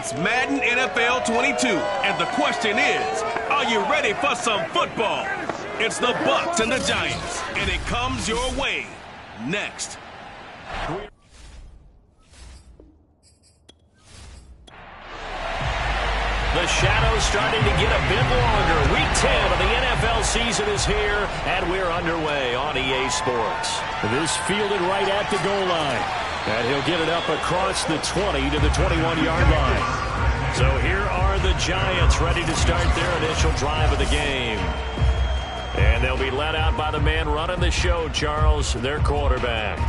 It's Madden NFL 22, and the question is, are you ready for some football? It's the Bucs and the Giants, and it comes your way next. The shadow's starting to get a bit longer. Week 10 of the NFL season is here, and we're underway on EA Sports. This fielded right at the goal line. And he'll get it up across the 20 to the 21-yard line. So here are the Giants ready to start their initial drive of the game. And they'll be led out by the man running the show, Charles, their quarterback.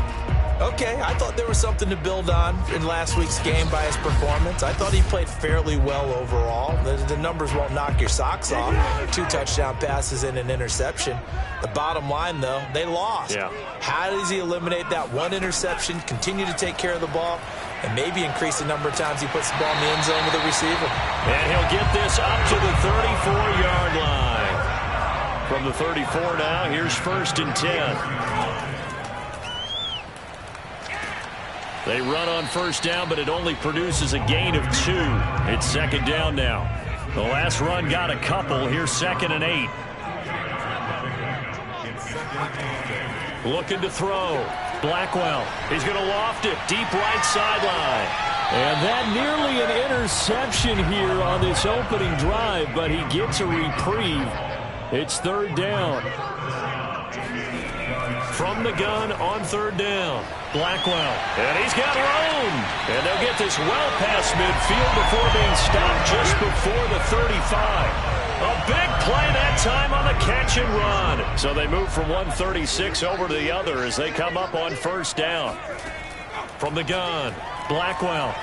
Okay, I thought there was something to build on in last week's game by his performance. I thought he played fairly well overall. The numbers won't knock your socks off. 2 touchdown passes and an interception. The bottom line, though, they lost. Yeah. How does he eliminate that one interception, continue to take care of the ball, and maybe increase the number of times he puts the ball in the end zone with the receiver? And he'll get this up to the 34-yard line. From the 34 now, here's 1st and 10. They run on 1st down, but it only produces a gain of 2. It's 2nd down now. The last run got a couple. Here's 2nd and 8. Looking to throw. Blackwell. He's going to loft it. Deep right sideline. And that nearly an interception here on this opening drive, but he gets a reprieve. It's 3rd down. From the gun on 3rd down. Blackwell. And he's got room. And they'll get this well past midfield before being stopped just before the 35. A big play that time on the catch and run. So they move from 136 over to the other as they come up on 1st down. From the gun. Blackwell.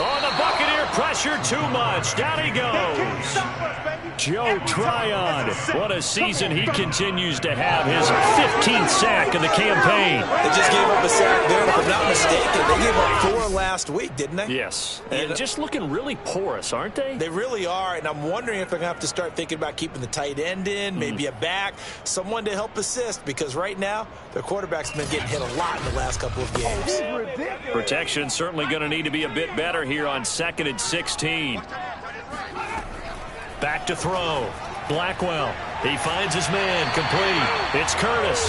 Oh, the Buccaneer pressure too much. Down he goes. Joe Tryon. What a season he continues to have. His 15th sack of the campaign. They just gave up a sack there, if I'm not mistaken. They gave up 4 last week, didn't they? Yes. And just looking really porous, aren't they? They really are, and I'm wondering if they're going to have to start thinking about keeping the tight end in, maybe a back, someone to help assist, because right now their quarterback's been getting hit a lot in the last couple of games. Protection certainly going to need to be a bit better here on 2nd and 16. Back to throw. Blackwell. He finds his man. Complete. It's Curtis.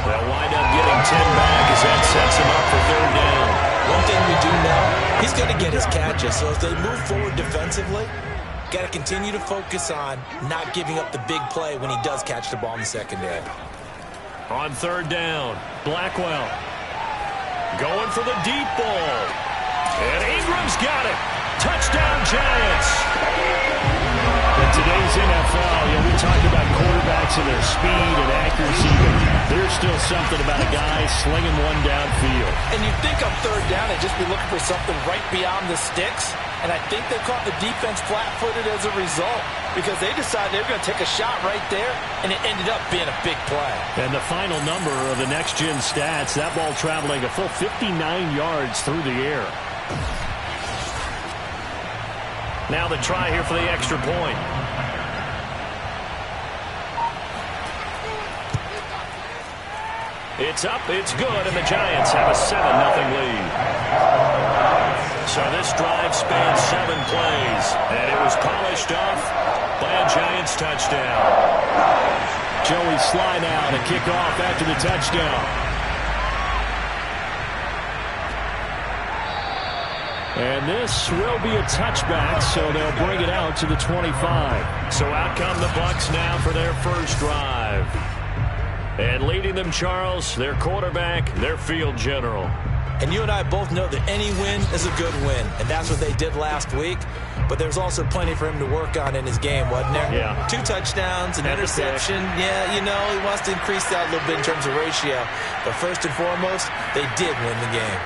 They'll wind up getting 10 back as that sets him up for 3rd down. One thing we do know, he's going to get his catches. So as they move forward defensively, got to continue to focus on not giving up the big play when he does catch the ball in the secondary. On 3rd down, Blackwell. Going for the deep ball. And Ingram's got it. Touchdown, Giants. In today's NFL, we talk about quarterbacks and their speed and accuracy, but there's still something about a guy slinging one downfield. And you think on 3rd down, they'd just be looking for something right beyond the sticks. And I think they caught the defense flat-footed as a result because they decided they were going to take a shot right there, and it ended up being a big play. And the final number of the next-gen stats, that ball traveling a full 59 yards through the air. Now the try here for the extra point. It's up, it's good, and the Giants have a 7-0 lead. So this drive spans 7 plays, and it was polished off by a Giants touchdown. Joey Sly now to kick off after the touchdown. And this will be a touchback, so they'll bring it out to the 25. So out come the Bucs now for their first drive. And leading them, Charles, their quarterback, their field general. And you and I both know that any win is a good win, and that's what they did last week. But there's also plenty for him to work on in his game, wasn't there? Yeah. 2 touchdowns, an interception. Yeah, he wants to increase that a little bit in terms of ratio. But first and foremost, they did win the game.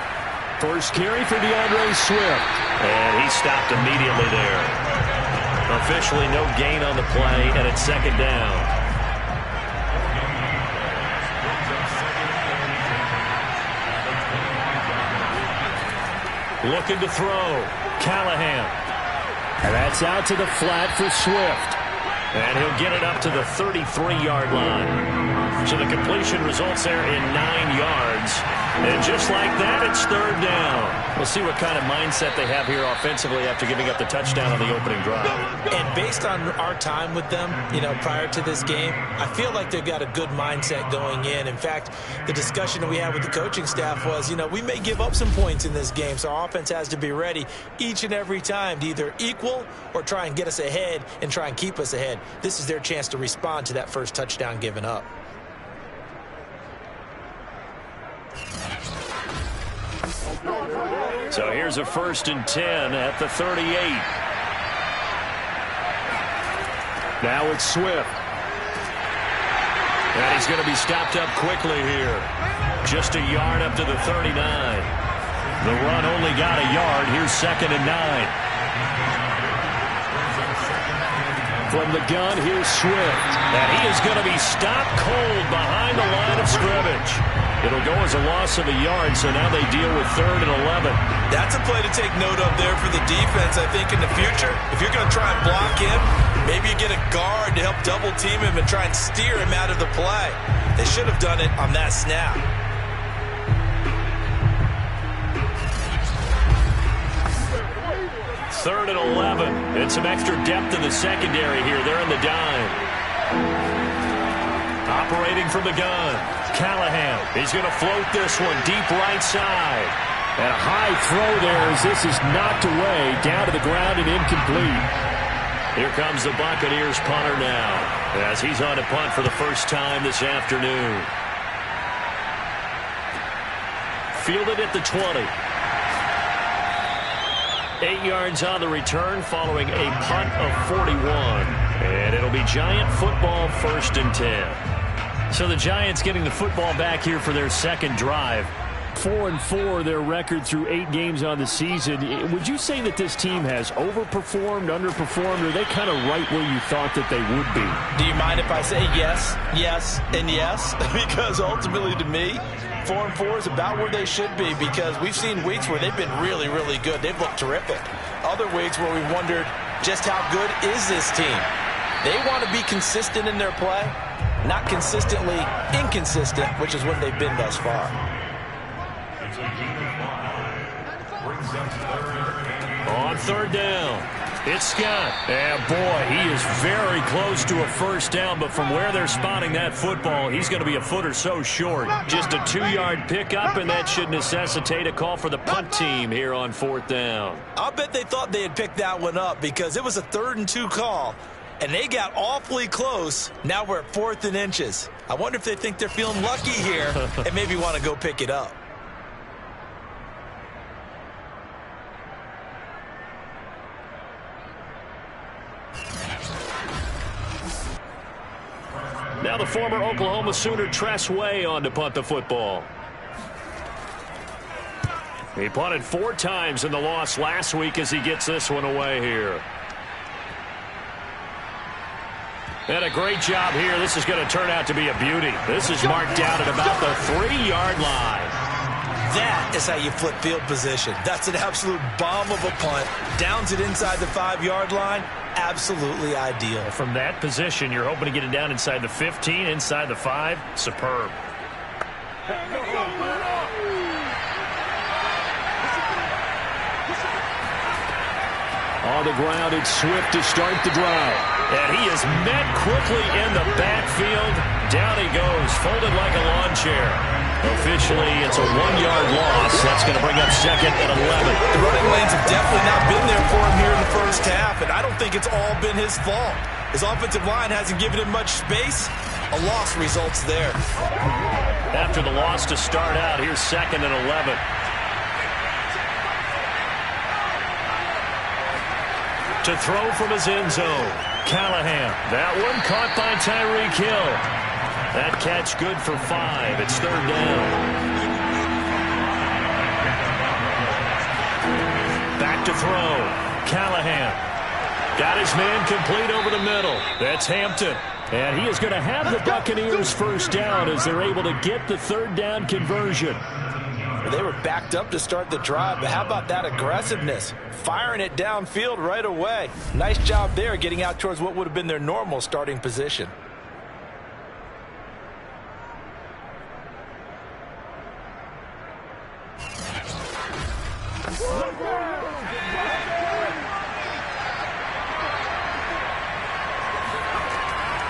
First carry for DeAndre Swift. And he stopped immediately there. Officially no gain on the play, and it's 2nd down. Looking to throw. Callahan. And that's out to the flat for Swift. And he'll get it up to the 33-yard line. So the completion results there in 9 yards. And just like that, it's third down. We'll see what kind of mindset they have here offensively after giving up the touchdown on the opening drive. And based on our time with them, prior to this game, I feel like they've got a good mindset going in. In fact, the discussion that we had with the coaching staff was, we may give up some points in this game, so our offense has to be ready each and every time to either equal or try and get us ahead and try and keep us ahead. This is their chance to respond to that first touchdown given up. So here's a 1st and 10 at the 38. Now it's Swift. And he's going to be stopped up quickly here. Just a yard up to the 39. The run only got a yard. Here's 2nd and 9. From the gun, here's Swift. And he is going to be stopped cold behind the line of scrimmage. It'll go as a loss of a yard, so now they deal with 3rd and 11. That's a play to take note of there for the defense, I think, in the future. If you're going to try and block him, maybe you get a guard to help double team him and try and steer him out of the play. They should have done it on that snap. Third and 11. And some extra depth in the secondary here. They're in the dime. Operating from the gun. Callahan. He's going to float this one deep right side. And a high throw there as this is knocked away down to the ground and incomplete. Here comes the Buccaneers punter now as he's on to punt for the first time this afternoon. Fielded at the 20. 8 yards on the return following a punt of 41. And it'll be Giant football, 1st and 10. So the Giants getting the football back here for their second drive. 4-4 their record through 8 games on the season. Would you say that this team has overperformed, underperformed, or are they kind of right where you thought that they would be? Do you mind if I say yes, yes, and yes? Because ultimately to me, 4-4 is about where they should be, because we've seen weeks where they've been really, really good. They've looked terrific. Other weeks where we wondered just how good is this team. They want to be consistent in their play, not consistently inconsistent, which is what they've been thus far. On 3rd down, it's Scott. And boy, he is very close to a first down, but from where they're spotting that football, he's going to be a foot or so short. Just a 2-yard pickup, and that should necessitate a call for the punt team here on 4th down. I'll bet they thought they had picked that one up because it was a 3rd and 2 call, and they got awfully close. Now we're at 4th and inches. I wonder if they think they're feeling lucky here and maybe want to go pick it up. Now the former Oklahoma Sooner Tress Way on to punt the football. He punted 4 times in the loss last week as he gets this one away here. And a great job here. This is going to turn out to be a beauty. This is marked out at about the 3-yard line. That is how you flip field position. That's an absolute bomb of a punt. Downs it inside the 5-yard line. Absolutely ideal. From that position, you're hoping to get it down inside the 15, inside the 5. Superb. On the ground, it's Swift to start the drive. And he is met quickly in the backfield. Down he goes, folded like a lawn chair. Officially, it's a 1-yard loss. That's going to bring up 2nd and 11. The running lanes have definitely not been there for him here in the first half, and I don't think it's all been his fault. His offensive line hasn't given him much space. A loss results there. After the loss to start out, here's 2nd and 11. To throw from his end zone, Callahan. That one caught by Tyreek Hill. That catch good for 5. It's 3rd down. Back to throw. Callahan. Got his man complete over the middle. That's Hampton. And he is going to have the Buccaneers first down as they're able to get the 3rd down conversion. They were backed up to start the drive, but how about that aggressiveness? Firing it downfield right away. Nice job there getting out towards what would have been their normal starting position.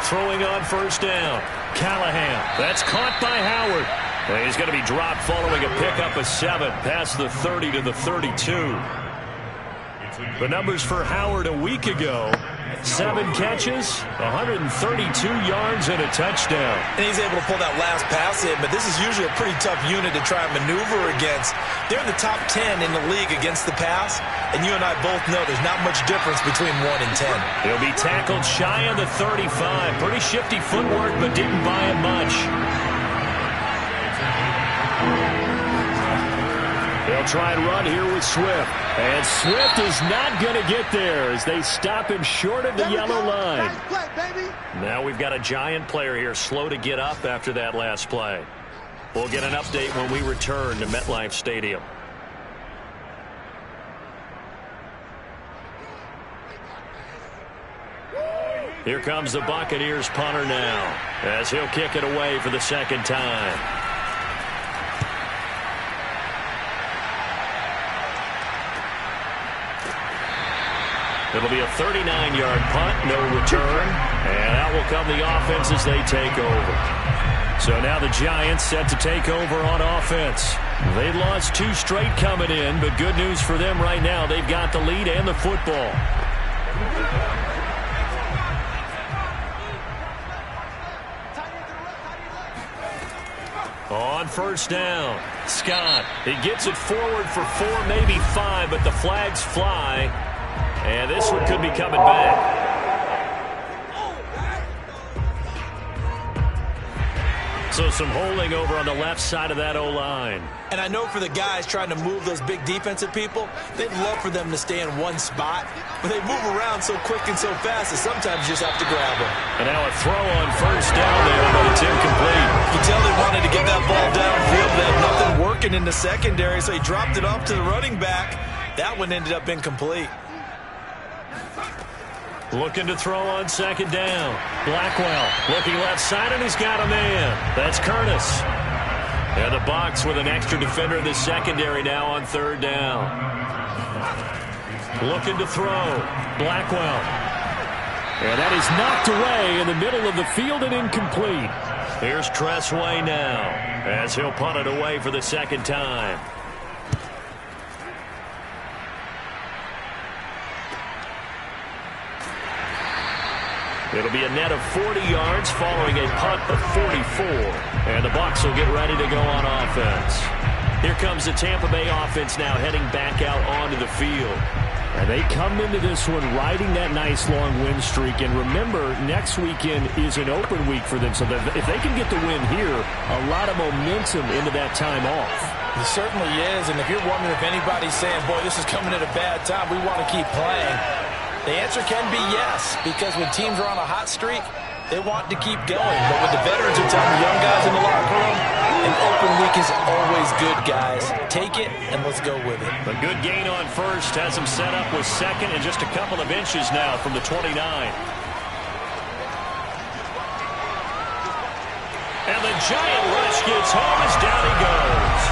Throwing on first down. Callahan. That's caught by Howard. And he's going to be dropped following a pickup of 7 past the 30 to the 32. The numbers for Howard a week ago: 7 catches, 132 yards, and a touchdown. And he's able to pull that last pass in, but this is usually a pretty tough unit to try and maneuver against. They're in the top 10 in the league against the pass, and you and I both know there's not much difference between 1 and 10. He'll be tackled shy of the 35. Pretty shifty footwork, but didn't buy it much. They'll try and run here with Swift. And Swift is not going to get there as they stop him short of the yellow line. Now we've got a Giant player here slow to get up after that last play. We'll get an update when we return to MetLife Stadium. Here comes the Buccaneers punter now as he'll kick it away for the second time. It'll be a 39-yard punt, no return, and out will come the offense as they take over. So now the Giants set to take over on offense. They lost 2 straight coming in, but good news for them right now. They've got the lead and the football. On first down, Scott. He gets it forward for 4, maybe 5, but the flags fly. And this one could be coming back. So some holding over on the left side of that O-line. And I know for the guys trying to move those big defensive people, they'd love for them to stay in one spot. But they move around so quick and so fast that sometimes you just have to grab them. And now a throw on first down there, but it's incomplete. You can tell they wanted to get that ball downfield. They had nothing working in the secondary, so he dropped it off to the running back. That one ended up incomplete. Looking to throw on second down. Blackwell looking left side, and he's got a man. That's Curtis. And the Bucs with an extra defender in the secondary now on third down. Looking to throw. Blackwell. And that is knocked away in the middle of the field and incomplete. Here's Tressway now as he'll punt it away for the second time. It'll be a net of 40 yards following a punt of 44. And the Bucs will get ready to go on offense. Here comes the Tampa Bay offense now heading back out onto the field. And they come into this one riding that nice long win streak. And remember, next weekend is an open week for them. So if they can get the win here, a lot of momentum into that time off. It certainly is. And if you're wondering if anybody's saying, boy, this is coming at a bad time, we want to keep playing, the answer can be yes, because when teams are on a hot streak, they want to keep going. But what the veterans are telling the young guys in the locker room, an open week is always good, guys. Take it, and let's go with it. A good gain on first has him set up with second and just a couple of inches now from the 29. And the Giant rush gets home as down he goes.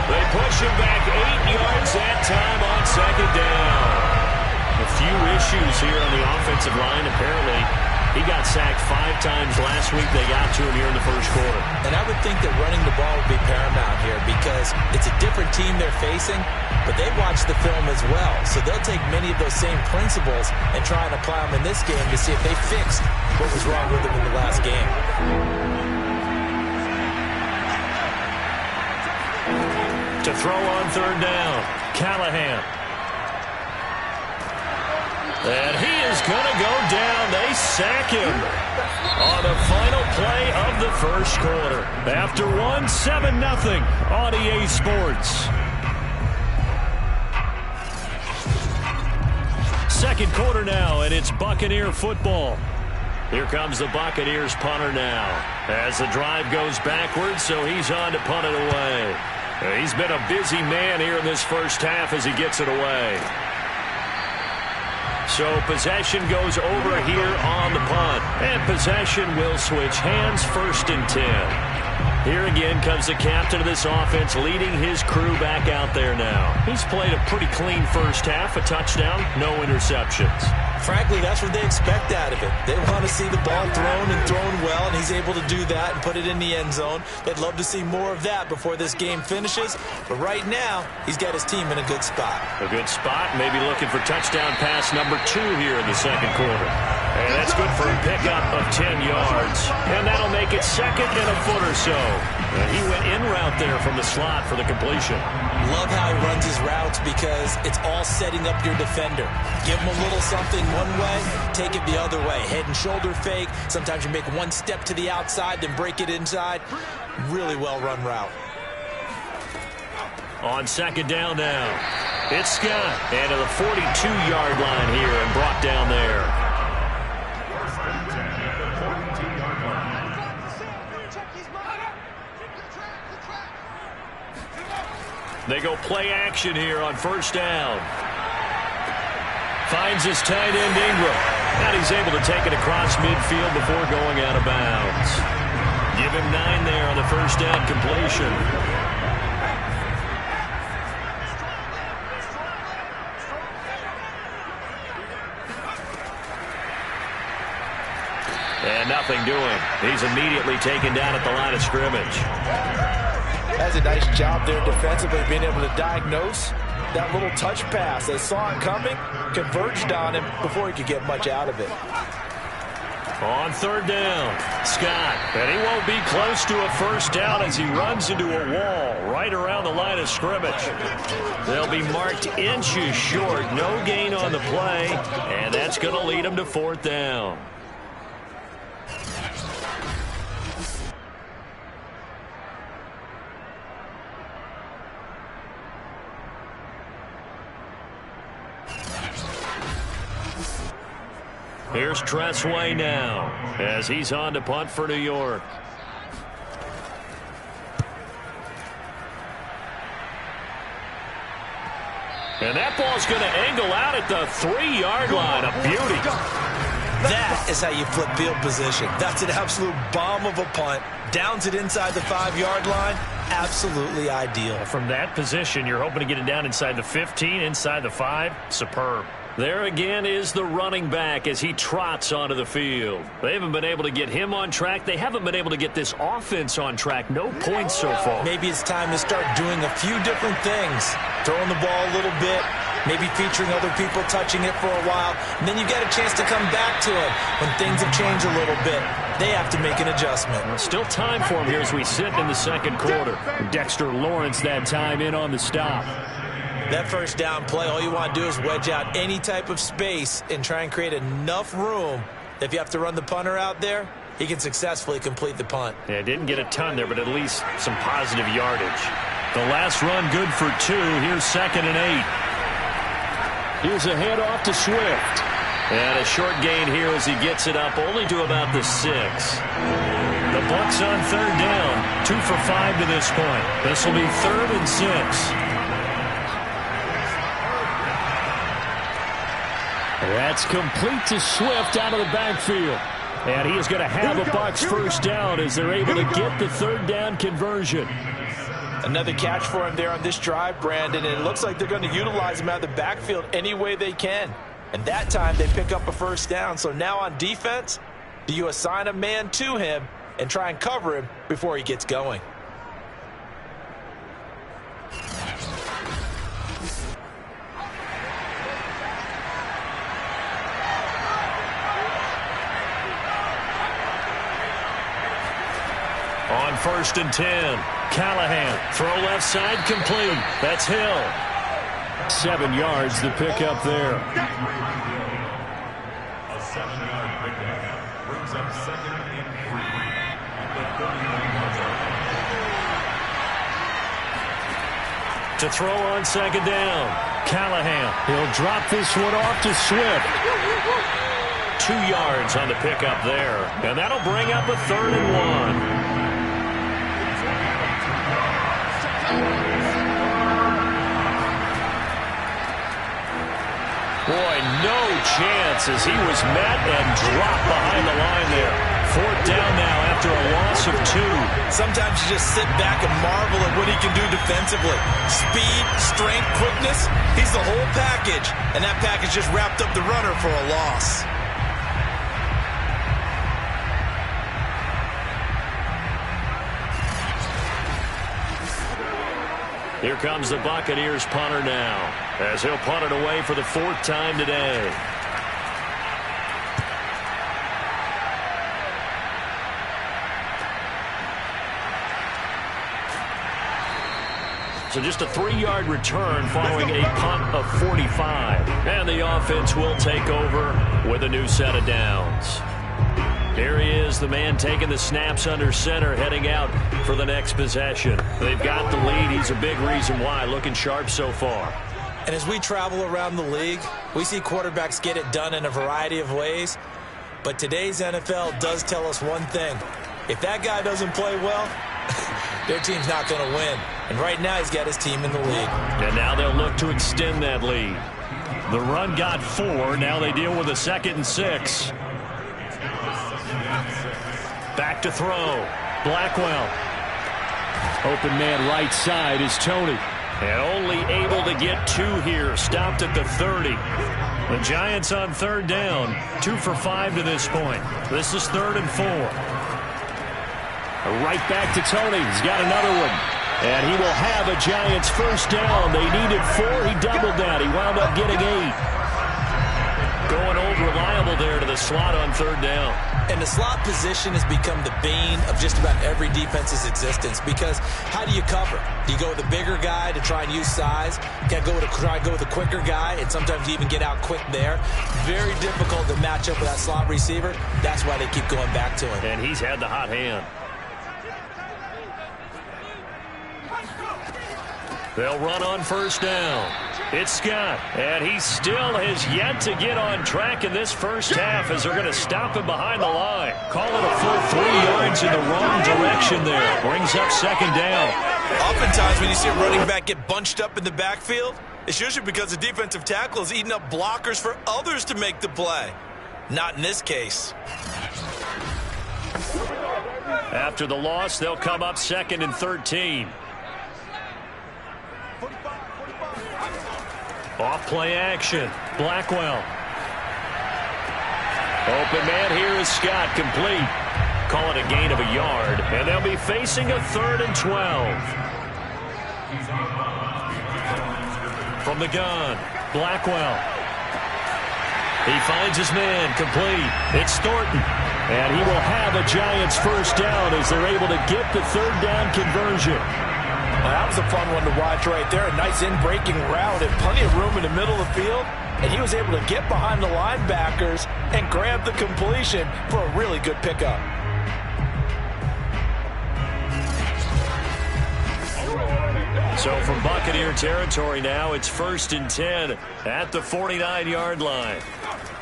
They push him back 8 yards that time on second down. A few issues here on the offensive line. Apparently, he got sacked 5 times last week. They got to him here in the first quarter. And I would think that running the ball would be paramount here because it's a different team they're facing, but they watch the film as well. So they'll take many of those same principles and try and apply them in this game to see if they fixed what was wrong with them in the last game. To throw on third down, Callahan. And he is going to go down. They sack him on the final play of the first quarter. After 7-0 on EA Sports. Second quarter now, and it's Buccaneer football. Here comes the Buccaneers punter now as the drive goes backwards, so he's on to punt it away. He's been a busy man here in this first half as he gets it away. So possession goes over here on the punt. And possession will switch hands, 1st and 10. Here again comes the captain of this offense, leading his crew back out there now. He's played a pretty clean first half, a touchdown, no interceptions. Frankly, that's what they expect out of it. They want to see the ball thrown and thrown well, and he's able to do that and put it in the end zone. They'd love to see more of that before this game finishes. But right now, he's got his team in a good spot. A good spot, maybe looking for touchdown pass number 2 here in the second quarter. And that's good for a pickup of 10 yards. And that'll make it second and a foot or so. And he went in route there from the slot for the completion. Love how he runs his routes because it's all setting up your defender. Give him a little something one way, take it the other way. Head and shoulder fake. Sometimes you make one step to the outside, then break it inside. Really well run route. On second down now, it's Scott. And to the 42-yard line here and brought down there. They go play action here on first down. Finds his tight end Ingram. And he's able to take it across midfield before going out of bounds. Give him 9 there on the first down completion. And nothing doing. He's immediately taken down at the line of scrimmage. Has a nice job there defensively, being able to diagnose that little touch pass. They saw it coming, converged on him before he could get much out of it. On third down, Scott. And he won't be close to a first down as he runs into a wall right around the line of scrimmage. They'll be marked inches short. No gain on the play. And that's going to lead him to fourth down. Here's Tressway now as he's on to punt for New York. And that ball's going to angle out at the 3-yard line. A beauty. That is how you flip field position. That's an absolute bomb of a punt. Downs it inside the 5-yard line. Absolutely ideal. From that position, you're hoping to get it down inside the 15, inside the 5. Superb. There again is the running back as he trots onto the field. They haven't been able to get him on track. They haven't been able to get this offense on track. No points so far. Maybe it's time to start doing a few different things. Throwing the ball a little bit, maybe featuring other people touching it for a while, and then you get a chance to come back to it when things have changed a little bit. They have to make an adjustment. Still time for him here as we sit in the second quarter. Dexter Lawrence that time in on the stop. That first down play, all you want to do is wedge out any type of space and try and create enough room. If you have to run the punter out there, he can successfully complete the punt. Yeah, didn't get a ton there, but at least some positive yardage. The last run good for 2. Here's second and 8. Here's a handoff to Swift. And a short gain here as he gets it up only to about the 6. The Bucs on third down. 2 for 5 to this point. This will be 3rd and 6. That's complete to Swift out of the backfield. And he is going to have a Bucs first down as they're able to get the third down conversion. Another catch for him there on this drive, Brandon, and it looks like they're going to utilize him out of the backfield any way they can. And that time they pick up a first down. So now on defense, do you assign a man to him and try and cover him before he gets going? On 1st and 10, Callahan, throw left side complete. That's Hill. 7 yards the pickup there. A 7-yard pickup brings up 2nd and 3 at the 30-yard line. To throw on second down, Callahan. He'll drop this one off to Swift. 2 yards on the pickup there. And that'll bring up a 3rd and 1. Boy, no chance as he was met and dropped behind the line there. 4th down now after a loss of 2. Sometimes you just sit back and marvel at what he can do defensively. Speed, strength, quickness, he's the whole package. And that package just wrapped up the runner for a loss. Here comes the Buccaneers punter now, as he'll punt it away for the 4th time today. So just a 3-yard return following a punt of 45. And the offense will take over with a new set of downs. Here he is, the man taking the snaps under center, heading out for the next possession. They've got the lead. He's a big reason why. Looking sharp so far. And as we travel around the league, we see quarterbacks get it done in a variety of ways. But today's NFL does tell us one thing. If that guy doesn't play well, their team's not going to win. And right now he's got his team in the lead. And now they'll look to extend that lead. The run got 4. Now they deal with a 2nd and 6. Back to throw. Blackwell. Open man right side is Tony. And only able to get 2 here. Stopped at the 30. The Giants on 3rd down. 2 for 5 to this point. This is 3rd and 4. Right back to Tony. He's got another one. And he will have a Giants 1st down. They needed 4. He doubled that. He wound up getting 8. Going old reliable there to the slot on 3rd down. And the slot position has become the bane of just about every defense's existence, because how do you cover? Do you go with the bigger guy to try and use size? You got to try and go with the quicker guy, and sometimes you even get out quick there. Very difficult to match up with that slot receiver. That's why they keep going back to him. And he's had the hot hand. They'll run on 1st down. It's Scott, and he still has yet to get on track in this 1st half as they're going to stop him behind the line. Call it a full 3 yards in the wrong direction there. Brings up 2nd down. Oftentimes when you see a running back get bunched up in the backfield, it's usually because the defensive tackle is eating up blockers for others to make the play. Not in this case. After the loss, they'll come up 2nd and 13. Off play action. Blackwell. Open man here is Scott, complete. Call it a gain of a yard, and they'll be facing a 3rd and 12. From the gun, Blackwell. He finds his man, complete. It's Thornton, and he will have a Giants 1st down as they're able to get the 3rd down conversion. Well, that was a fun one to watch right there. A nice in-breaking route and plenty of room in the middle of the field. And he was able to get behind the linebackers and grab the completion for a really good pickup. So from Buccaneer territory now, it's 1st and 10 at the 49-yard line.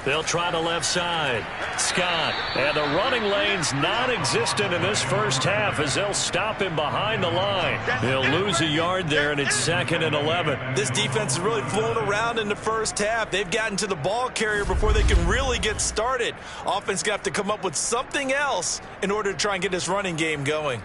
They'll try the left side. Scott, and the running lane's non-existent in this 1st half as they'll stop him behind the line. They'll lose a yard there, and it's 2nd and 11. This defense is really flown around in the 1st half. They've gotten to the ball carrier before they can really get started. Offense got to come up with something else in order to try and get this running game going.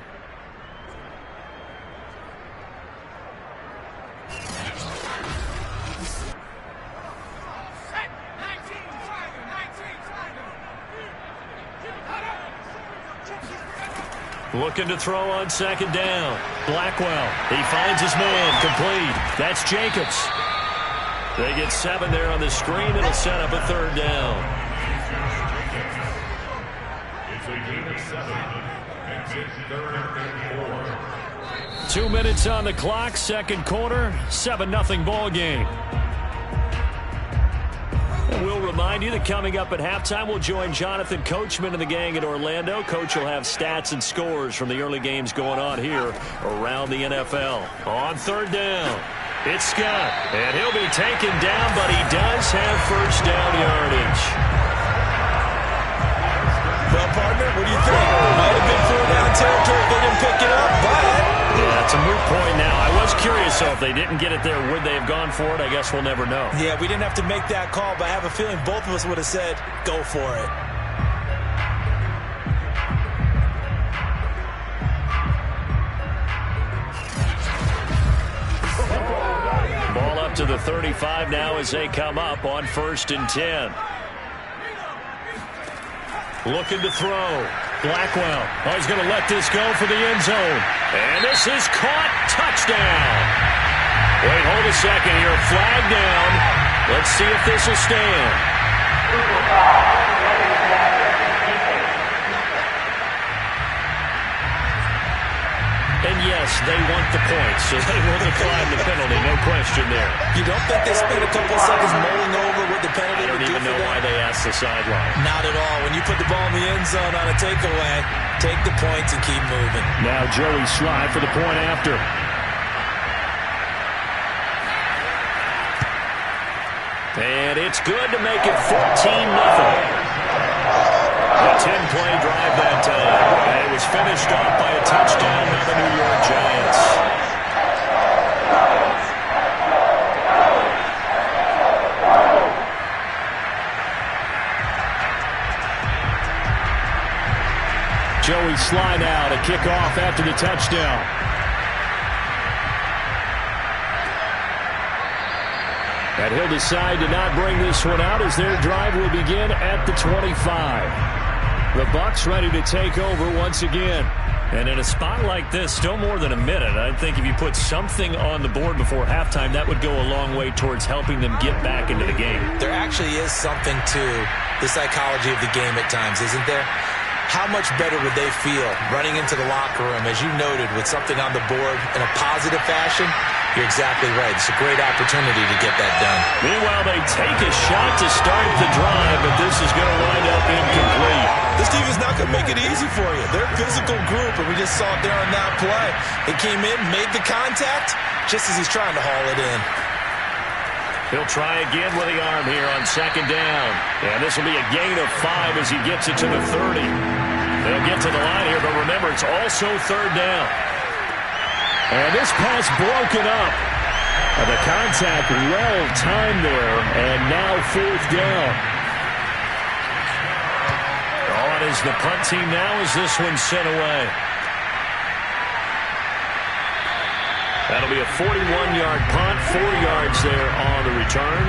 Looking to throw on 2nd down. Blackwell. He finds his man, complete. That's Jacobs. They get 7 there on the screen. It'll set up a 3rd down. It's a gain of 7. Makes it 3rd and 4. 2 minutes on the clock, 2nd quarter, 7-0 ball game. And we'll remind you that coming up at halftime, we'll join Jonathan Coachman and the gang in Orlando. Coach will have stats and scores from the early games going on here around the NFL. On 3rd down, it's Scott, and he'll be taken down, but he does have 1st down yardage. Well, partner, what do you think? Might have been 4th down territory if they didn't pick it up, but... Yeah, it's a moot point now. I was curious So if they didn't get it there, would they have gone for it? I guess we'll never know. Yeah, we didn't have to make that call, but I have a feeling both of us would have said, go for it. Ball up to the 35 now as they come up on 1st and 10. Looking to throw. Blackwell. Oh, he's going to let this go for the end zone. And this is caught. Touchdown. Wait, hold a second here. Flag down. Let's see if this will stand. And yes, they want the points, so they will decline the penalty. No question there. You don't think they spent a couple seconds mulling over what the penalty would do for them? I don't even know why they asked the sideline. Not at all. When you put the ball in the end zone on a takeaway, take the points and keep moving. Now Joey Slye for the point after. And it's good to make it 14-0. A 10-play drive that time. And it was finished off by a touchdown by the New York Giants. Joey Slye now to kick off after the touchdown. And he'll decide to not bring this one out as their drive will begin at the 25. The Bucs ready to take over once again. And in a spot like this, still more than a minute, I think if you put something on the board before halftime, that would go a long way towards helping them get back into the game. There actually is something to the psychology of the game at times, isn't there? How much better would they feel running into the locker room, as you noted, with something on the board in a positive fashion? You're exactly right. It's a great opportunity to get that done. Meanwhile, they take a shot to start the drive, but this is going to wind up incomplete. This team is not going to make it easy for you. They're a physical group, and we just saw it there on that play. They came in, made the contact, just as he's trying to haul it in. He'll try again with the arm here on 2nd down. And this will be a gain of 5 as he gets it to the 30. They'll get to the line here, but remember, it's also 3rd down. And this pass broken up. The contact well-timed there, and now 4th down. On is the punt team now as this one's sent away. That'll be a 41-yard punt, 4 yards there on the return.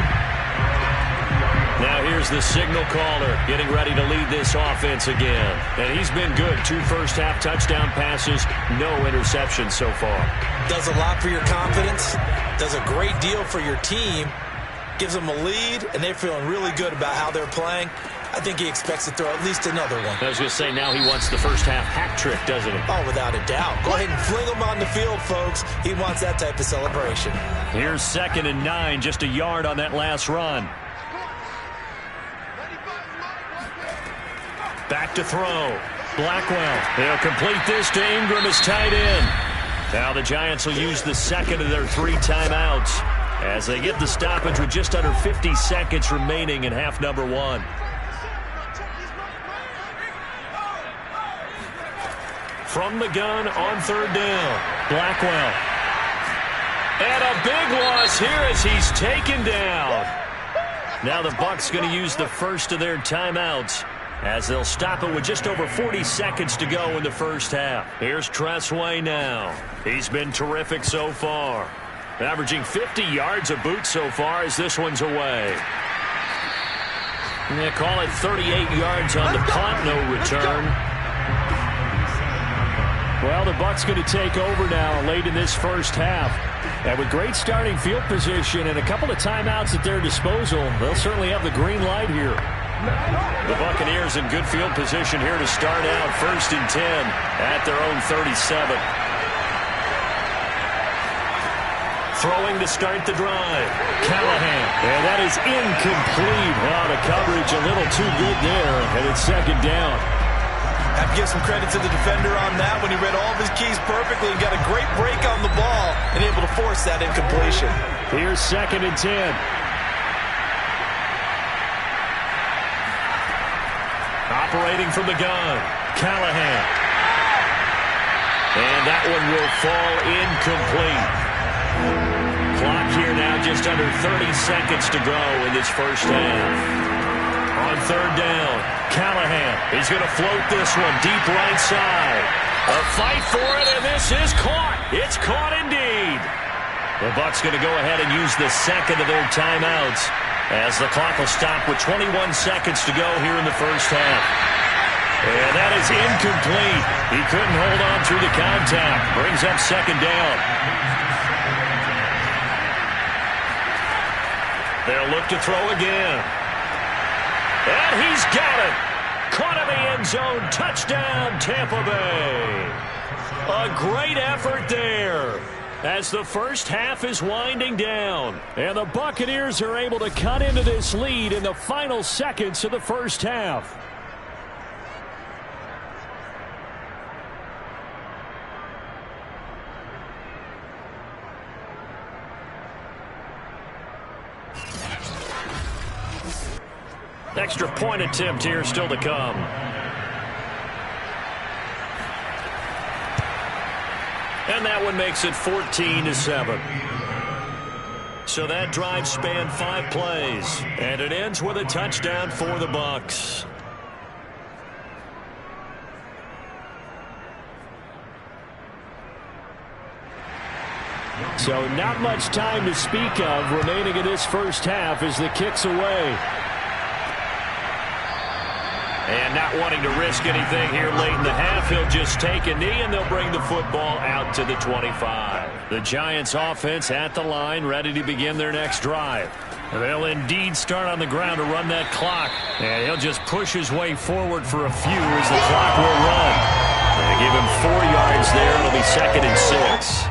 Now here's the signal caller getting ready to lead this offense again. And he's been good. 2 first-half touchdown passes, no interceptions so far. Does a lot for your confidence, does a great deal for your team, gives them a lead, and they're feeling really good about how they're playing. I think he expects to throw at least another one. I was going to say, now he wants the first-half hat trick, doesn't he? Oh, without a doubt. Go ahead and fling him on the field, folks. He wants that type of celebration. Here's 2nd and 9, just a yard on that last run. Back to throw. Blackwell. They'll complete this to Ingram as tight end. Now the Giants will use the second of their 3 timeouts as they get the stoppage with just under 50 seconds remaining in half number 1. From the gun on 3rd down. Blackwell. And a big loss here as he's taken down. Now the Bucs going to use the first of their timeouts as they'll stop it with just over 40 seconds to go in the first half. Here's Tress Way now. He's been terrific so far. Averaging 50 yards a boot so far as this one's away. And they call it 38 yards on the punt, no return. Well, the Bucs going to take over now late in this first half. And with great starting field position and a couple of timeouts at their disposal, they'll certainly have the green light here. The Buccaneers in good field position here to start out 1st and 10 at their own 37. Throwing to start the drive. Callahan. And that is incomplete. Wow, the coverage a little too good there. And it's 2nd down. Have to give some credit to the defender on that when he read all of his keys perfectly and got a great break on the ball and able to force that incompletion. Here's 2nd and 10. Operating from the gun, Callahan. And that one will fall incomplete. Clock here now just under 30 seconds to go in this first half. On third down, Callahan. He's going to float this one deep right side. A fight for it, and this is caught. It's caught indeed. The Bucs going to go ahead and use the second of their timeouts as the clock will stop with 21 seconds to go here in the first half. And that is incomplete. He couldn't hold on through the contact. Brings up second down. They'll look to throw again. And he's got it. Caught in the end zone. Touchdown, Tampa Bay. A great effort there as the first half is winding down. And the Buccaneers are able to cut into this lead in the final seconds of the first half. Extra point attempt here still to come. And that one makes it 14-7. So that drive spanned 5 plays. And it ends with a touchdown for the Bucs. So not much time to speak of remaining in this first half as the kick's away. And not wanting to risk anything here late in the half, he'll just take a knee and they'll bring the football out to the 25. The Giants offense at the line, ready to begin their next drive. They'll indeed start on the ground to run that clock. And he'll just push his way forward for a few as the clock will run. They give him 4 yards there. It'll be 2nd and 6.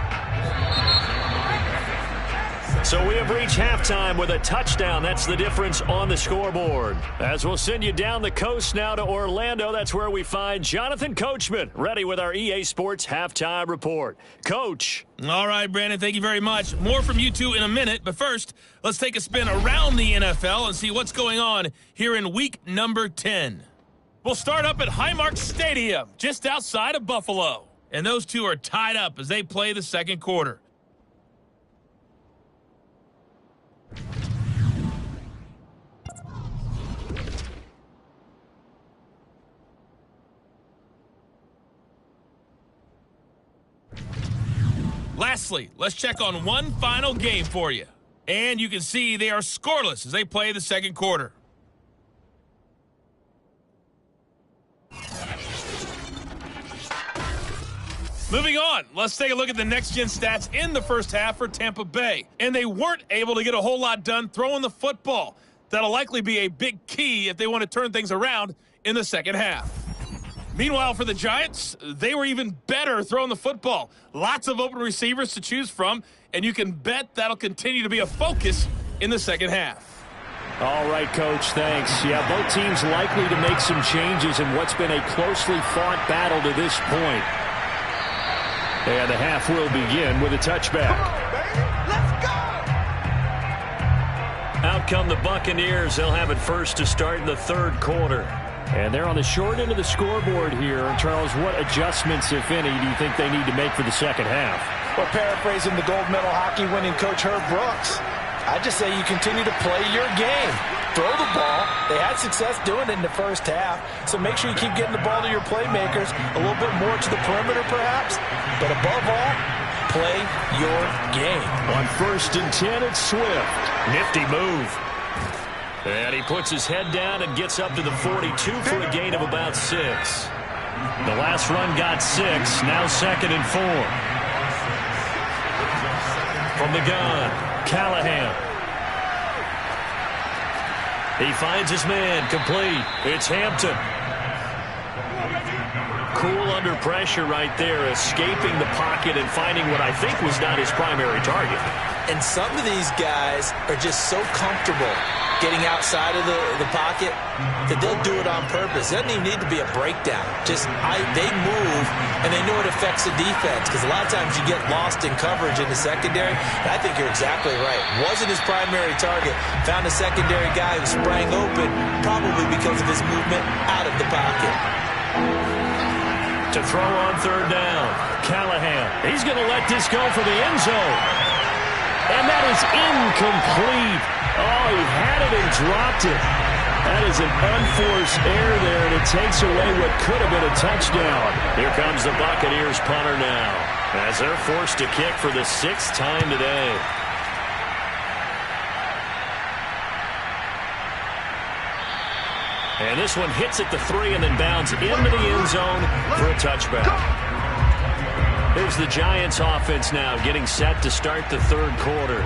So we have reached halftime with a touchdown. That's the difference on the scoreboard. As we'll send you down the coast now to Orlando, that's where we find Jonathan Coachman, ready with our EA Sports Halftime Report. Coach. All right, Brandon, thank you very much. More from you two in a minute, but first, let's take a spin around the NFL and see what's going on here in week number 10. We'll start up at Highmark Stadium, just outside of Buffalo. And those two are tied up as they play the second quarter. Lastly, let's check on one final game for you. And you can see they are scoreless as they play the second quarter. Moving on, let's take a look at the next-gen stats in the first half for Tampa Bay. And they weren't able to get a whole lot done throwing the football. That'll likely be a big key if they want to turn things around in the second half. Meanwhile, for the Giants, they were even better throwing the football. Lots of open receivers to choose from, and you can bet that'll continue to be a focus in the second half. All right, Coach, thanks. Yeah, both teams likely to make some changes in what's been a closely fought battle to this point. And the half will begin with a touchback. Out come the Buccaneers. They'll have it first to start in the third quarter. And they're on the short end of the scoreboard here. Charles, what adjustments, if any, do you think they need to make for the second half? Well, paraphrasing the gold medal hockey winning coach Herb Brooks, I just say you continue to play your game. Throw the ball. They had success doing it in the first half, so make sure you keep getting the ball to your playmakers, a little bit more to the perimeter perhaps, but above all, play your game. On 1st and 10, it's Swift. Nifty move. And he puts his head down and gets up to the 42 for a gain of about 6. The last run got 6, now 2nd and 4. From the gun, Callahan. He finds his man, complete. It's Hampton. Cool under pressure right there, escaping the pocket and finding what I think was not his primary target. And some of these guys are just so comfortable getting outside of the pocket that they'll do it on purpose. It doesn't even need to be a breakdown. They move, and they know it affects the defense, because a lot of times you get lost in coverage in the secondary. And I think you're exactly right. Wasn't his primary target. Found a secondary guy who sprang open, probably because of his movement out of the pocket. To throw on third down, Callahan. He's going to let this go for the end zone. And that is incomplete. Oh, he had it and dropped it. That is an unforced error there, and it takes away what could have been a touchdown. Here comes the Buccaneers punter now, as they're forced to kick for the 6th time today. And this one hits at the 3 and then bounds into the end zone for a touchback. Here's the Giants offense now getting set to start the 3rd quarter.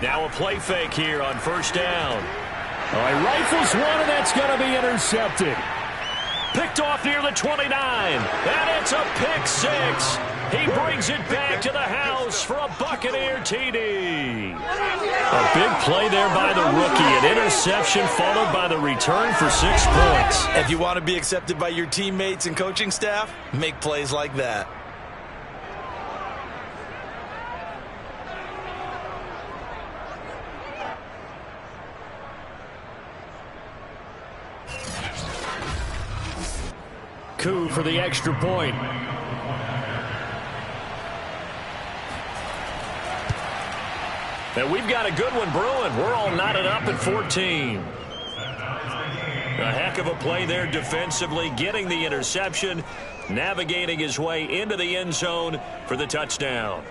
Now a play fake here on 1st down. Oh, he rifles one, and that's going to be intercepted. Picked off near the 29, and it's a pick 6. He brings it back to the house for a Buccaneer TD. A big play there by the rookie. An interception followed by the return for 6 points. If you want to be accepted by your teammates and coaching staff, make plays like that. Coup for the extra point. And we've got a good one brewing. We're all knotted up at 14. A heck of a play there defensively, getting the interception, navigating his way into the end zone for the touchdown.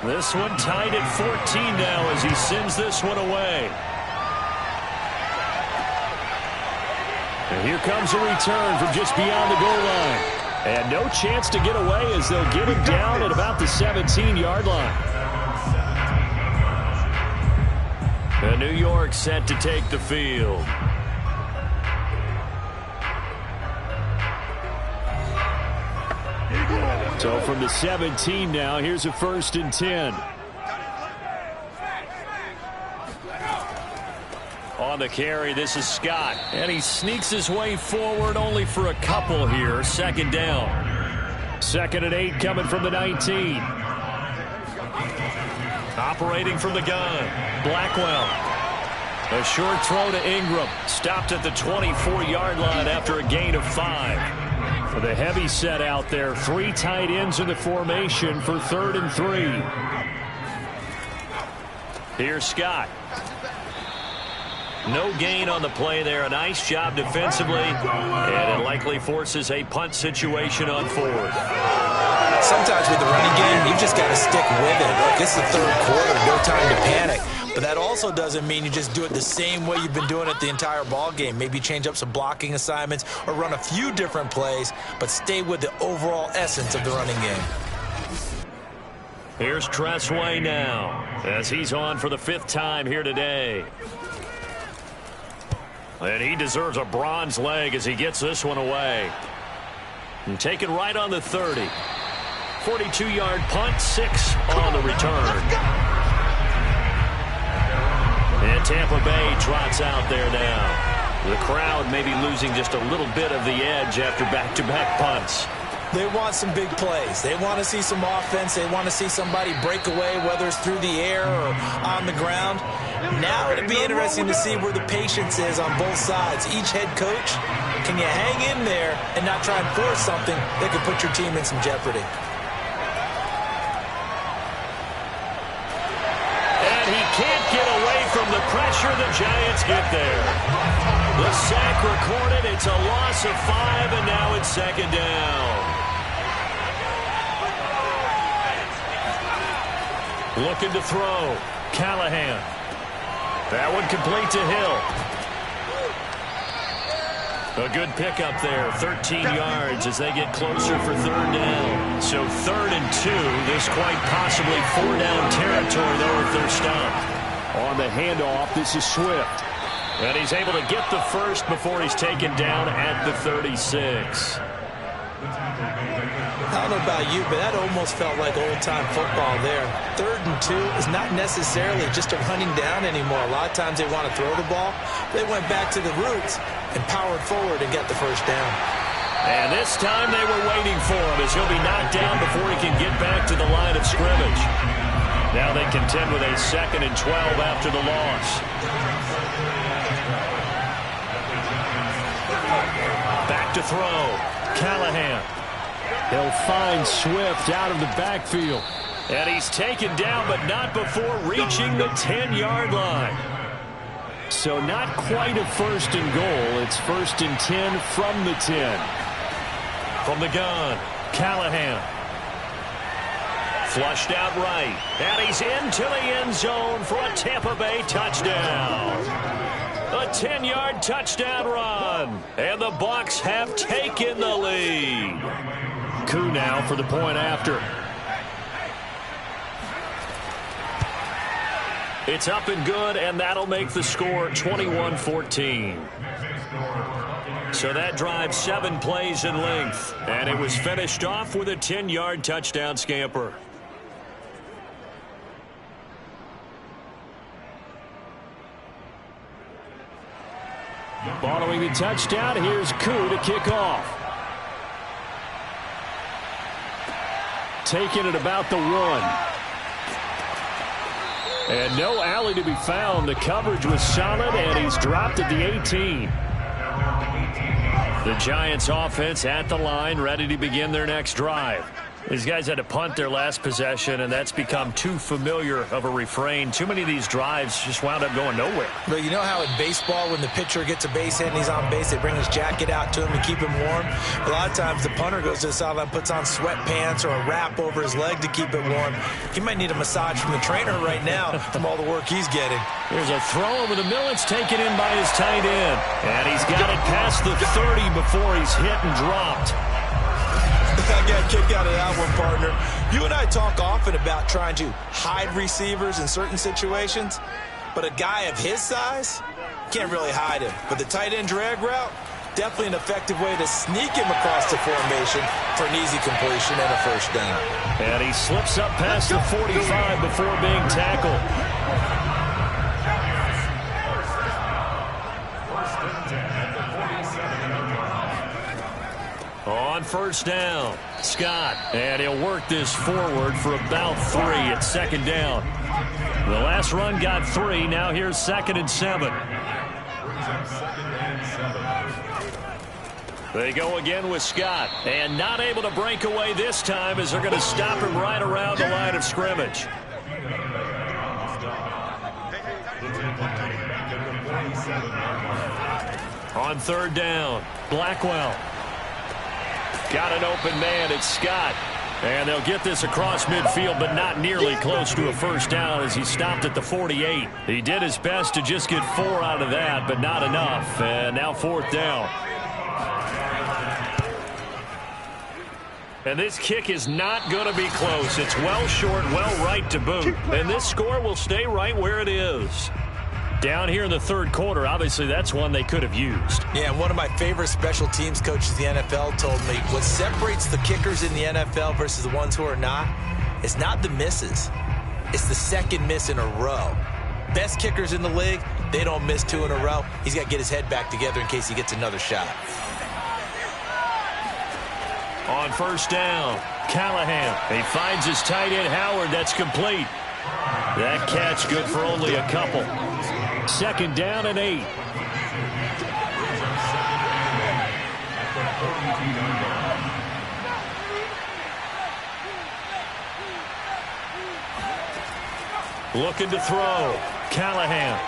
This one tied at 14 now as he sends this one away. And here comes a return from just beyond the goal line. And no chance to get away as they'll get him down at about the 17-yard line. And New York set to take the field. So from the 17 now, here's a 1st and 10. On the carry, this is Scott. And he sneaks his way forward only for a couple here. 2nd down. 2nd and 8 coming from the 19. Operating from the gun, Blackwell. A short throw to Ingram. Stopped at the 24-yard line after a gain of 5. For the heavy set out there, 3 tight ends in the formation for 3rd and 3. Here's Scott. No gain on the play there. A nice job defensively, and it likely forces a punt situation on 4th. Sometimes with the running game, you just got to stick with it. Look, it's the 3rd quarter, no time to panic. But that also doesn't mean you just do it the same way you've been doing it the entire ball game. Maybe change up some blocking assignments or run a few different plays, but stay with the overall essence of the running game. Here's Tressway now, as he's on for the 5th time here today. And he deserves a bronze leg as he gets this one away. And taken right on the 30. 42-yard punt, 6 on the return. And Tampa Bay trots out there now. The crowd maybe losing just a little bit of the edge after back-to-back punts. They want some big plays. They want to see some offense. They want to see somebody break away, whether it's through the air or on the ground. Now it'll be interesting to see where the patience is on both sides. Each head coach, can you hang in there and not try and force something that could put your team in some jeopardy? And he can't get away from the pressure the Giants get there. The sack recorded. It's a loss of 5, and now it's 2nd down. Looking to throw. Callahan. That one complete to Hill. A good pickup there. 13 yards as they get closer for 3rd down. So 3rd and 2. This quite possibly 4-down territory, though, if they're stopped. On the handoff, this is Swift. And he's able to get the first before he's taken down at the 36. I don't know about you, but that almost felt like old-time football there. 3rd and 2 is not necessarily just a running down anymore. A lot of times they want to throw the ball. They went back to the roots and powered forward and got the 1st down. And this time they were waiting for him as he'll be knocked down before he can get back to the line of scrimmage. Now they contend with a 2nd and 12 after the loss. Back to throw. Callahan. He'll find Swift out of the backfield. And he's taken down, but not before reaching the 10-yard line. So not quite a 1st and goal. It's 1st and 10 from the 10. From the gun, Callahan. Flushed out right. And he's into the end zone for a Tampa Bay touchdown. A 10-yard touchdown run. And the Bucs have taken the lead. Koo now for the point after. It's up and good, and that'll make the score 21-14. So that drive 7 plays in length, and it was finished off with a 10-yard touchdown scamper. Following the touchdown, here's Koo to kick off. Taking it about the 1. And no alley to be found. The coverage was solid, and he's dropped at the 18. The Giants offense at the line, ready to begin their next drive. These guys had to punt their last possession, and that's become too familiar of a refrain. Too many of these drives just wound up going nowhere. But you know how in baseball, when the pitcher gets a base hit and he's on base, they bring his jacket out to him to keep him warm? A lot of times the punter goes to the sideline, puts on sweatpants or a wrap over his leg to keep it warm. He might need a massage from the trainer right now from all the work he's getting. There's a throw over the middle. It's taken in by his tight end. And he's got it past the 30 before he's hit and dropped. I got a kick out of that one, partner. You and I talk often about trying to hide receivers in certain situations, but a guy of his size can't really hide him. But the tight end drag route, definitely an effective way to sneak him across the formation for an easy completion and a 1st down. And he slips up past the 45 before being tackled. On 1st down, Scott, and he'll work this forward for about 3 at 2nd down. The last run got 3. Now here's 2nd and 7. They go again with Scott, and not able to break away this time as they're going to stop him right around the line of scrimmage. On 3rd down, Blackwell. Got an open man, it's Scott. And they'll get this across midfield, but not nearly close to a 1st down as he stopped at the 48. He did his best to just get 4 out of that, but not enough. And now 4th down. And this kick is not going to be close. It's well short, well right to boot. And this score will stay right where it is. Down here in the 3rd quarter, obviously that's one they could have used. Yeah, and one of my favorite special teams coaches in the NFL told me what separates the kickers in the NFL versus the ones who are not is not the misses. It's the 2nd miss in a row. Best kickers in the league, they don't miss 2 in a row. He's got to get his head back together in case he gets another shot. On 1st down, Callahan. He finds his tight end, Howard. That's complete. That catch good for only a couple. 2nd down and 8. Looking to throw. Callahan.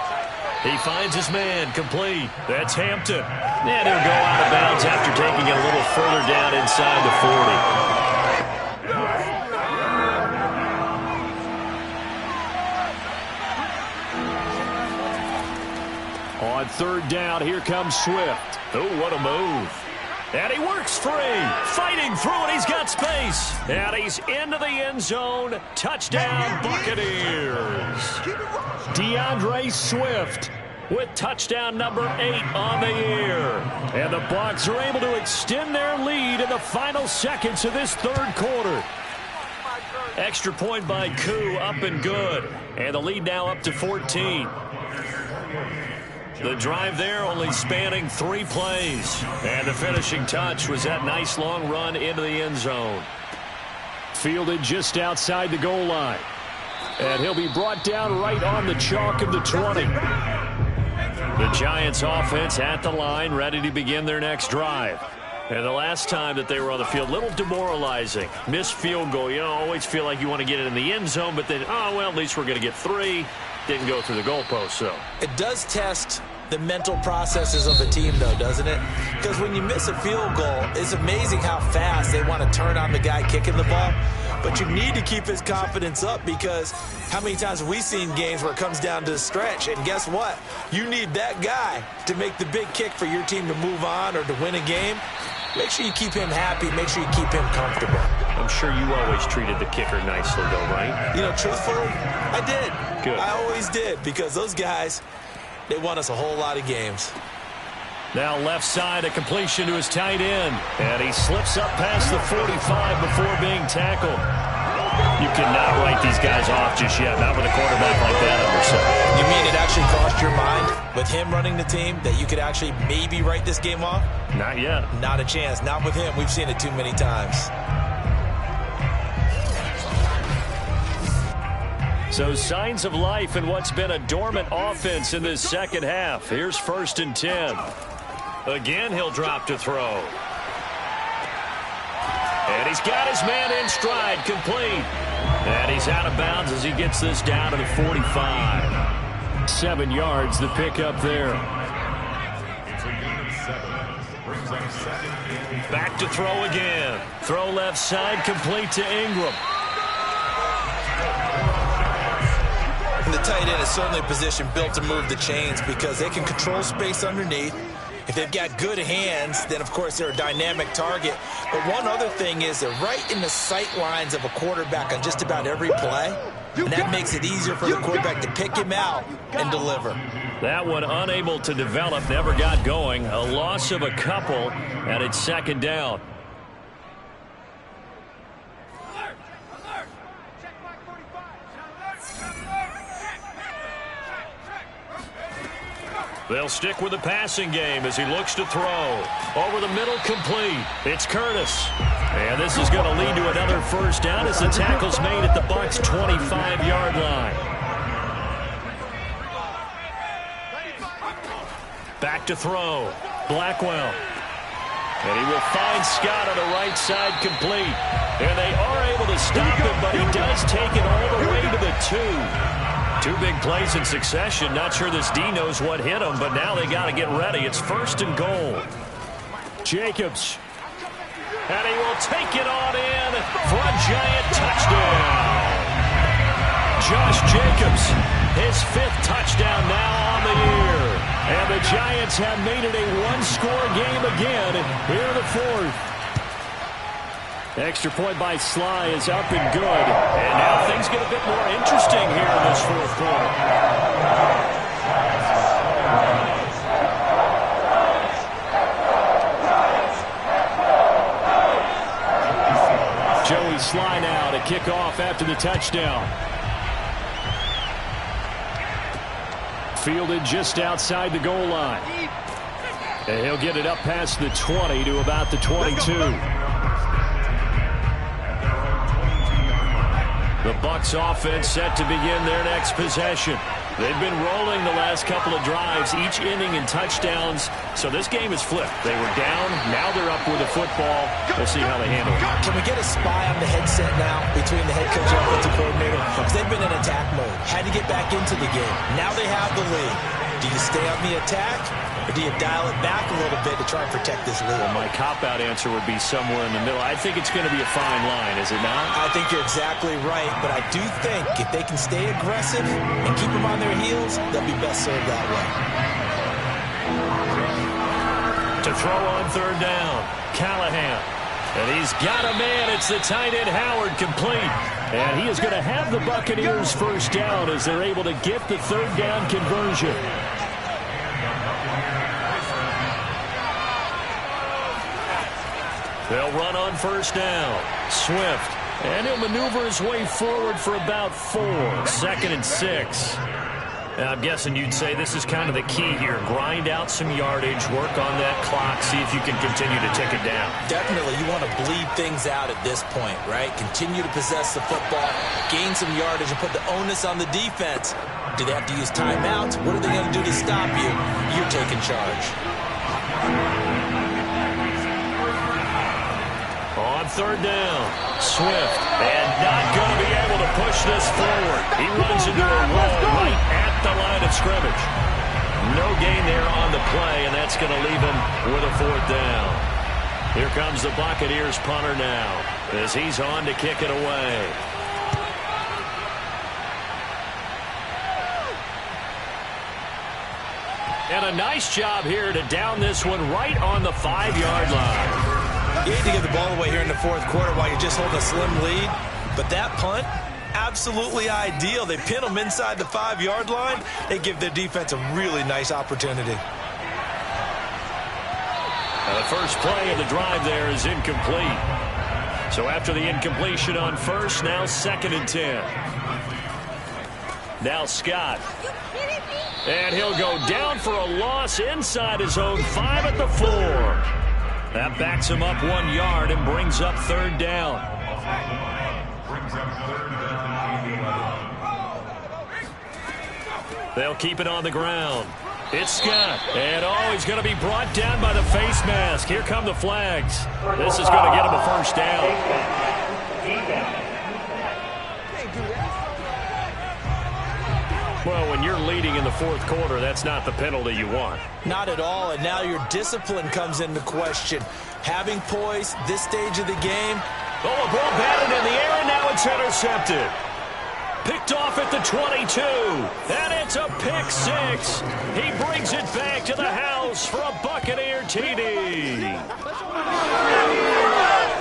He finds his man, complete. That's Hampton. And he'll go out of bounds after taking it a little further down inside the 40. On 3rd down, here comes Swift. Oh, what a move. And he works free. Fighting through it. He's got space. And he's into the end zone. Touchdown, Buccaneers. DeAndre Swift with touchdown number 8 on the year. And the Bucs are able to extend their lead in the final seconds of this 3rd quarter. Extra point by Koo, up and good. And the lead now up to 14. The drive there only spanning 3 plays. And the finishing touch was that nice long run into the end zone. Fielded just outside the goal line. And he'll be brought down right on the chalk of the 20. The Giants offense at the line, ready to begin their next drive. And the last time that they were on the field, a little demoralizing. Missed field goal. You know, always feel like you want to get it in the end zone, but then, oh, well, at least we're going to get 3. Didn't go through the goalpost, so. It does test the mental processes of a team, though, doesn't it? Because when you miss a field goal, it's amazing how fast they want to turn on the guy kicking the ball. But you need to keep his confidence up, because how many times have we seen games where it comes down to the stretch? And guess what? You need that guy to make the big kick for your team to move on or to win a game. Make sure you keep him happy. Make sure you keep him comfortable. I'm sure you always treated the kicker nicely, though, right? You know, truthfully, I did. Good. I always did, because those guys, they won us a whole lot of games. Now left side, a completion to his tight end. And he slips up past the 45 before being tackled. You cannot write these guys off just yet, not with a quarterback like that under center. You mean it actually crossed your mind with him running the team that you could actually maybe write this game off? Not yet. Not a chance. Not with him. We've seen it too many times. So signs of life in what's been a dormant offense in this second half. Here's 1st and 10. Again, he'll drop to throw. And he's got his man in stride, complete. And he's out of bounds as he gets this down to the 45. 7 yards, the pickup there. Back to throw again. Throw left side, complete to Ingram. And the tight end is certainly a position built to move the chains, because they can control space underneath. If they've got good hands, then, of course, they're a dynamic target. But one other thing is they're right in the sight lines of a quarterback on just about every play. And that makes it easier for the quarterback to pick him out and deliver. That one unable to develop, never got going. A loss of a couple, and it's 2nd down. They'll stick with the passing game as he looks to throw. Over the middle, complete. It's Curtis. And this is going to lead to another 1st down as the tackle's made at the Bucs' 25-yard line. Back to throw. Blackwell. And he will find Scott on the right side, complete. And they are able to stop him, but he does take it all the way to the 2. 2 big plays in succession. Not sure this D knows what hit him, but now they got to get ready. It's 1st and goal. Jacobs. And he will take it on in for a Giant touchdown. Josh Jacobs, his 5th touchdown now on the year. And the Giants have made it a 1-score game again here in the 4th. Extra point by Sly is up and good. And now things get a bit more interesting here in this 4th quarter. Joey Sly now to kick off after the touchdown. Fielded just outside the goal line. And he'll get it up past the 20 to about the 22. The Bucs offense set to begin their next possession. They've been rolling the last couple of drives, each inning in touchdowns. So this game is flipped. They were down, now they're up with the football. We'll see how they handle it. Can we get a spy on the headset now between the head coach and offensive coordinator? Because they've been in attack mode. Had to get back into the game. Now they have the lead. Do you stay on the attack, or do you dial it back a little bit to try and protect this lead? Well, my cop-out answer would be somewhere in the middle. I think it's going to be a fine line, is it not? I think you're exactly right, but I do think if they can stay aggressive and keep them on their heels, they'll be best served that way. To throw on 3rd down, Callahan. And he's got a man. It's the tight end Howard, complete. And he is going to have the Buccaneers 1st down as they're able to get the 3rd down conversion. They'll run on 1st down. Swift. And he'll maneuver his way forward for about 4. 2nd and 6. I'm guessing you'd say this is kind of the key here. Grind out some yardage, work on that clock, see if you can continue to tick it down. Definitely, you want to bleed things out at this point, right? Continue to possess the football, gain some yardage, and put the onus on the defense. Do they have to use timeouts? What are they going to do to stop you? You're taking charge. On third down, Swift, and not going to be able to push this forward. He runs into a wall right at the line of scrimmage. No gain there on the play, and that's going to leave him with a fourth down. Here comes the Buccaneers punter now, as he's on to kick it away. And a nice job here to down this one right on the 5-yard line. You hate to give the ball away here in the fourth quarter while you're just holding a slim lead, but that punt, absolutely ideal. They pin them inside the 5-yard line. They give their defense a really nice opportunity. The first play of the drive there is incomplete. So after the incompletion on first, now 2nd and 10. Now Scott. And he'll go down for a loss inside his own 5 at the 4. That backs him up 1 yard and brings up third down. They'll keep it on the ground. It's Scott. And he's going to be brought down by the face mask. Here come the flags. This is going to get him a first down. Well, when you're leading in the fourth quarter, that's not the penalty you want. Not at all, and now your discipline comes into question. Having poise this stage of the game. Oh, a ball batted in the air, and now it's intercepted. Picked off at the 22, and it's a pick 6. He brings it back to the house for a Buccaneer TD.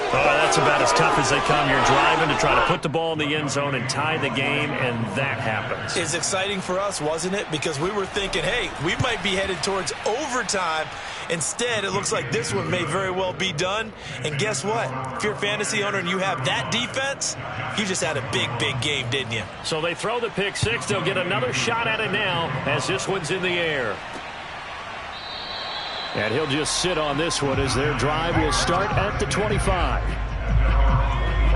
Oh, that's about as tough as they come. You're driving to try to put the ball in the end zone and tie the game, and that happens. It's exciting for us, wasn't it? Because we were thinking, hey, we might be headed towards overtime. Instead, it looks like this one may very well be done. And guess what? If you're a fantasy owner and you have that defense, you just had a big, big game, didn't you? So they throw the pick 6. They'll get another shot at it now as this one's in the air. And he'll just sit on this one as their drive will start at the 25.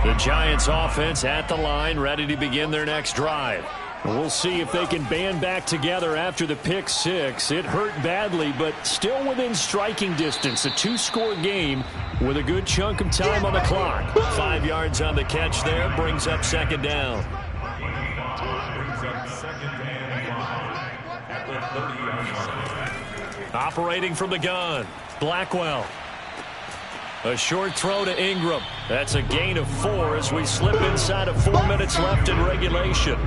The Giants offense at the line, ready to begin their next drive. We'll see if they can band back together after the pick 6. It hurt badly, but still within striking distance. A 2-score game with a good chunk of time on the clock. 5 yards on the catch there, brings up 2nd down. Operating from the gun, Blackwell. A short throw to Ingram. That's a gain of 4 as we slip inside of 4 minutes left in regulation.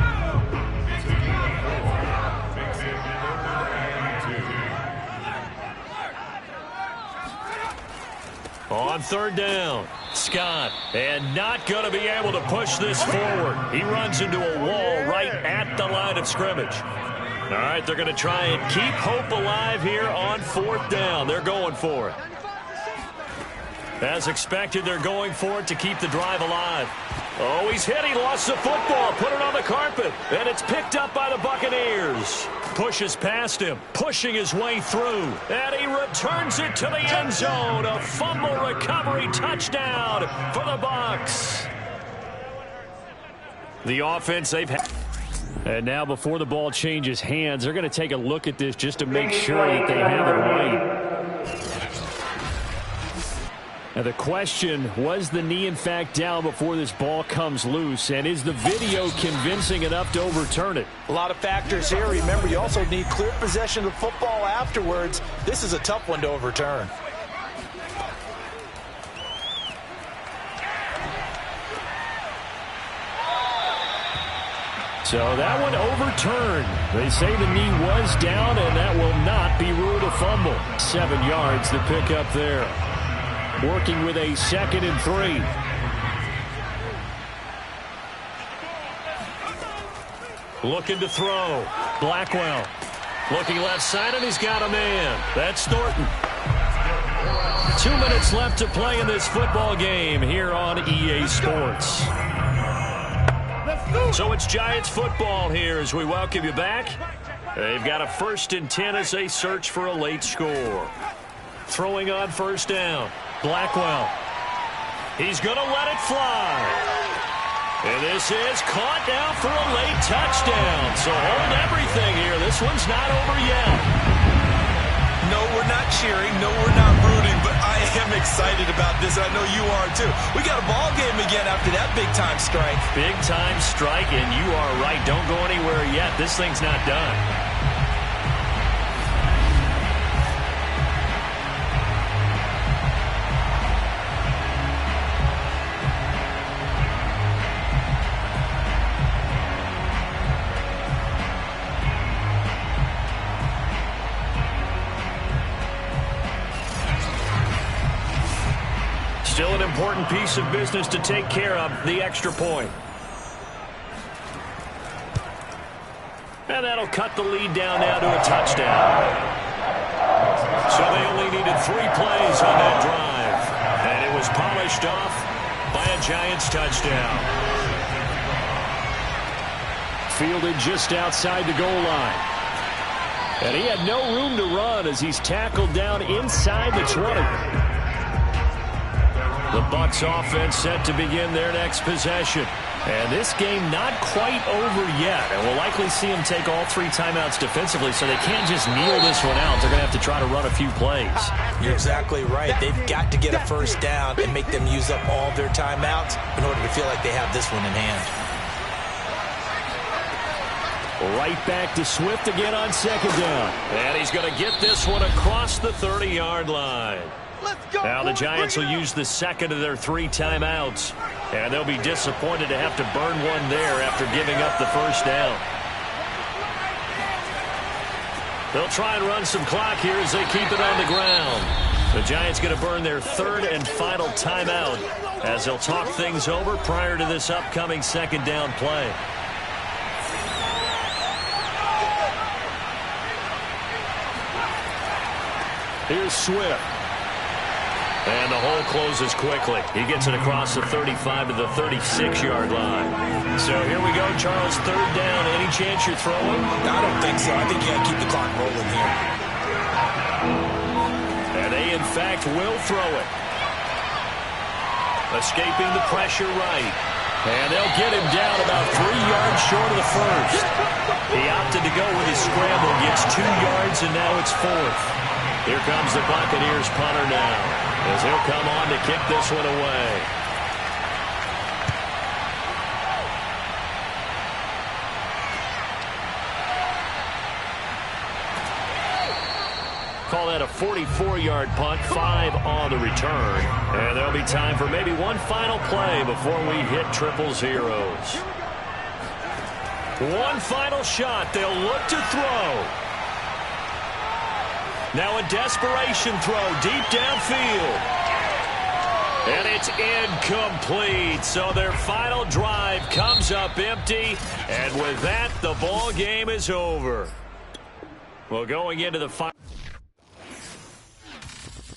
On third down, Scott, and not going to be able to push this forward. He runs into a wall right at the line of scrimmage. All right, they're going to try and keep hope alive here on 4th down. They're going for it. As expected, they're going for it to keep the drive alive. Oh, he's hit. He lost the football. Put it on the carpet. And it's picked up by the Buccaneers. Pushes past him, pushing his way through. And he returns it to the end zone. A fumble recovery touchdown for the Bucs. The offense they've had. And now before the ball changes hands, they're going to take a look at this just to make sure that they have it right. And the question, was the knee in fact down before this ball comes loose? And is the video convincing enough to overturn it? A lot of factors here. Remember, you also need clear possession of the football afterwards. This is a tough one to overturn. So that one overturned. They say the knee was down, and that will not be ruled a fumble. 7 yards, the pickup there. Working with a 2nd and 3. Looking to throw. Blackwell. Looking left side, and he's got a man. That's Thornton. 2 minutes left to play in this football game here on EA Sports. So it's Giants football here as we welcome you back. They've got a 1st and 10 as they search for a late score. Throwing on 1st down. Blackwell. He's going to let it fly. And this is caught now for a late touchdown. So hold everything here. This one's not over yet. No, we're not cheering. No, we're not rooting. But I am excited about this. I know you are, too. We got a ball game again after that big-time strike. Big-time strike, and you are right. Don't go anywhere yet. This thing's not done. Still an important piece of business to take care of, the extra point. And that'll cut the lead down now to a touchdown. So they only needed 3 plays on that drive. And it was polished off by a Giants touchdown. Fielded just outside the goal line. And he had no room to run as he's tackled down inside the 20. The Bucs offense set to begin their next possession. And this game not quite over yet. And we'll likely see them take all 3 timeouts defensively, so they can't just kneel this one out. They're going to have to try to run a few plays. You're exactly right. They've got to get a 1st down and make them use up all their timeouts in order to feel like they have this one in hand. Right back to Swift again on 2nd down. And he's going to get this one across the 30-yard line. Now the Giants will use the 2nd of their 3 timeouts. And they'll be disappointed to have to burn one there after giving up the 1st down. They'll try and run some clock here as they keep it on the ground. The Giants going to burn their 3rd and final timeout as they'll talk things over prior to this upcoming 2nd down play. Here's Swift. And the hole closes quickly. He gets it across the 35 to the 36-yard line. So here we go, Charles, 3rd down. Any chance you're throwing? I don't think so. I think you got to keep the clock rolling here. And they, in fact, will throw it. Escaping the pressure right. And they'll get him down about 3 yards short of the 1st. He opted to go with his scramble, gets 2 yards, and now it's 4th. Here comes the Buccaneers punter now, as he'll come on to kick this one away. Call that a 44-yard punt, 5 on the return. And there'll be time for maybe one final play before we hit triple zeros. One final shot. They'll look to throw. Now a desperation throw deep downfield. And it's incomplete. So their final drive comes up empty. And with that, the ball game is over. Well, going into the final.